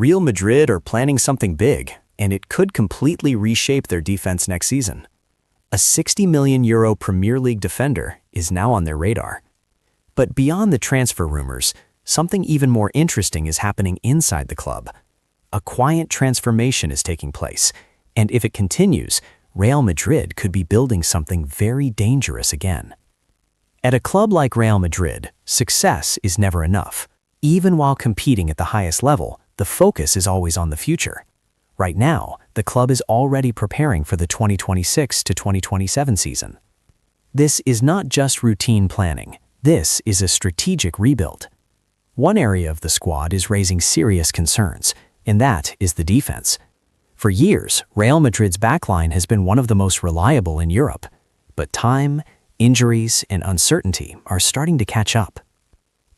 Real Madrid are planning something big, and it could completely reshape their defense next season. A €60 million Premier League defender is now on their radar. But beyond the transfer rumors, something even more interesting is happening inside the club. A quiet transformation is taking place, and if it continues, Real Madrid could be building something very dangerous again. At a club like Real Madrid, success is never enough. Even while competing at the highest level, the focus is always on the future. Right now, the club is already preparing for the 2026 to 2027 season. This is not just routine planning. This is a strategic rebuild. One area of the squad is raising serious concerns, and that is the defense. For years, Real Madrid's backline has been one of the most reliable in Europe, but time, injuries, and uncertainty are starting to catch up.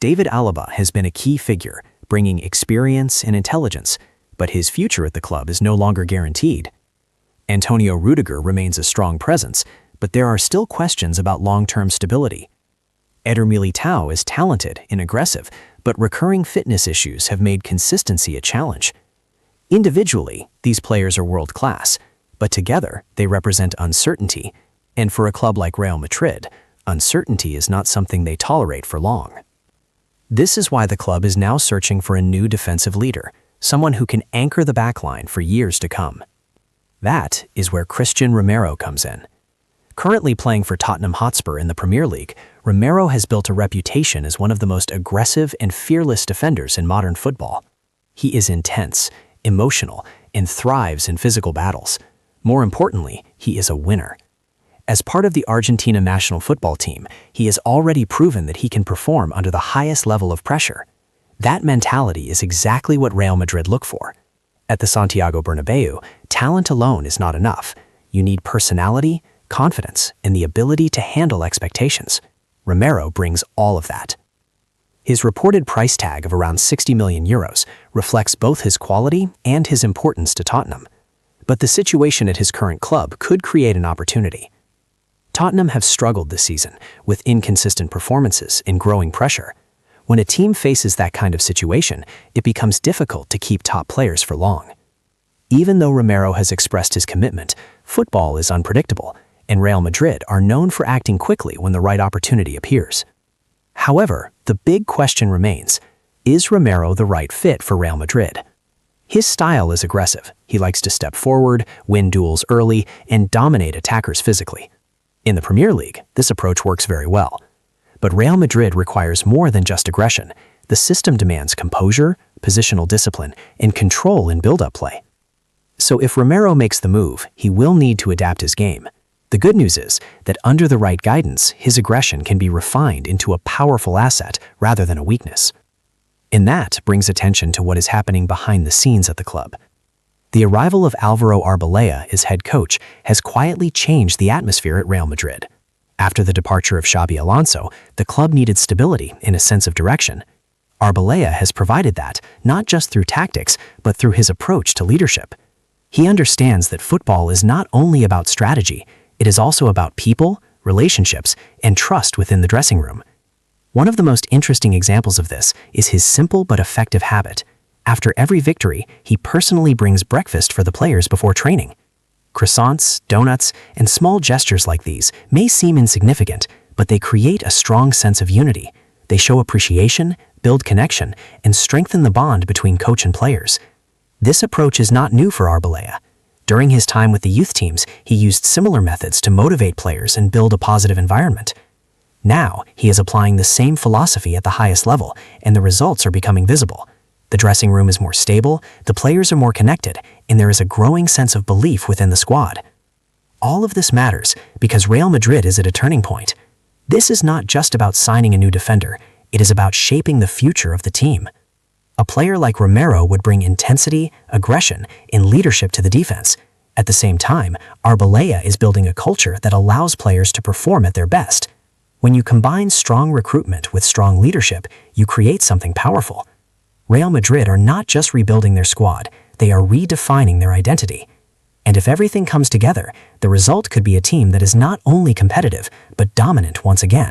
David Alaba has been a key figure, bringing experience and intelligence, but his future at the club is no longer guaranteed. Antonio Rudiger remains a strong presence, but there are still questions about long-term stability. Eder Militao is talented and aggressive, but recurring fitness issues have made consistency a challenge. Individually, these players are world-class, but together they represent uncertainty, and for a club like Real Madrid, uncertainty is not something they tolerate for long. This is why the club is now searching for a new defensive leader, someone who can anchor the backline for years to come. That is where Christian Romero comes in. Currently playing for Tottenham Hotspur in the Premier League, Romero has built a reputation as one of the most aggressive and fearless defenders in modern football. He is intense, emotional, and thrives in physical battles. More importantly, he is a winner. As part of the Argentina national football team, he has already proven that he can perform under the highest level of pressure. That mentality is exactly what Real Madrid look for. At the Santiago Bernabeu, talent alone is not enough. You need personality, confidence, and the ability to handle expectations. Romero brings all of that. His reported price tag of around €60 million reflects both his quality and his importance to Tottenham. But the situation at his current club could create an opportunity. Tottenham have struggled this season with inconsistent performances and growing pressure. When a team faces that kind of situation, it becomes difficult to keep top players for long. Even though Romero has expressed his commitment, football is unpredictable, and Real Madrid are known for acting quickly when the right opportunity appears. However, the big question remains, is Romero the right fit for Real Madrid? His style is aggressive. He likes to step forward, win duels early, and dominate attackers physically. In the Premier League, this approach works very well. But Real Madrid requires more than just aggression. The system demands composure, positional discipline, and control in build-up play. So if Romero makes the move, he will need to adapt his game. The good news is that under the right guidance, his aggression can be refined into a powerful asset rather than a weakness. And that brings attention to what is happening behind the scenes at the club. The arrival of Álvaro Arbeloa as head coach has quietly changed the atmosphere at Real Madrid. After the departure of Xabi Alonso, the club needed stability and a sense of direction. Arbeloa has provided that, not just through tactics, but through his approach to leadership. He understands that football is not only about strategy, it is also about people, relationships, and trust within the dressing room. One of the most interesting examples of this is his simple but effective habit. After every victory, he personally brings breakfast for the players before training. Croissants, donuts, and small gestures like these may seem insignificant, but they create a strong sense of unity. They show appreciation, build connection, and strengthen the bond between coach and players. This approach is not new for Arbeloa. During his time with the youth teams, he used similar methods to motivate players and build a positive environment. Now, he is applying the same philosophy at the highest level, and the results are becoming visible. The dressing room is more stable, the players are more connected, and there is a growing sense of belief within the squad. All of this matters because Real Madrid is at a turning point. This is not just about signing a new defender, it is about shaping the future of the team. A player like Romero would bring intensity, aggression, and leadership to the defense. At the same time, Arbeloa is building a culture that allows players to perform at their best. When you combine strong recruitment with strong leadership, you create something powerful. Real Madrid are not just rebuilding their squad, they are redefining their identity. And if everything comes together, the result could be a team that is not only competitive, but dominant once again.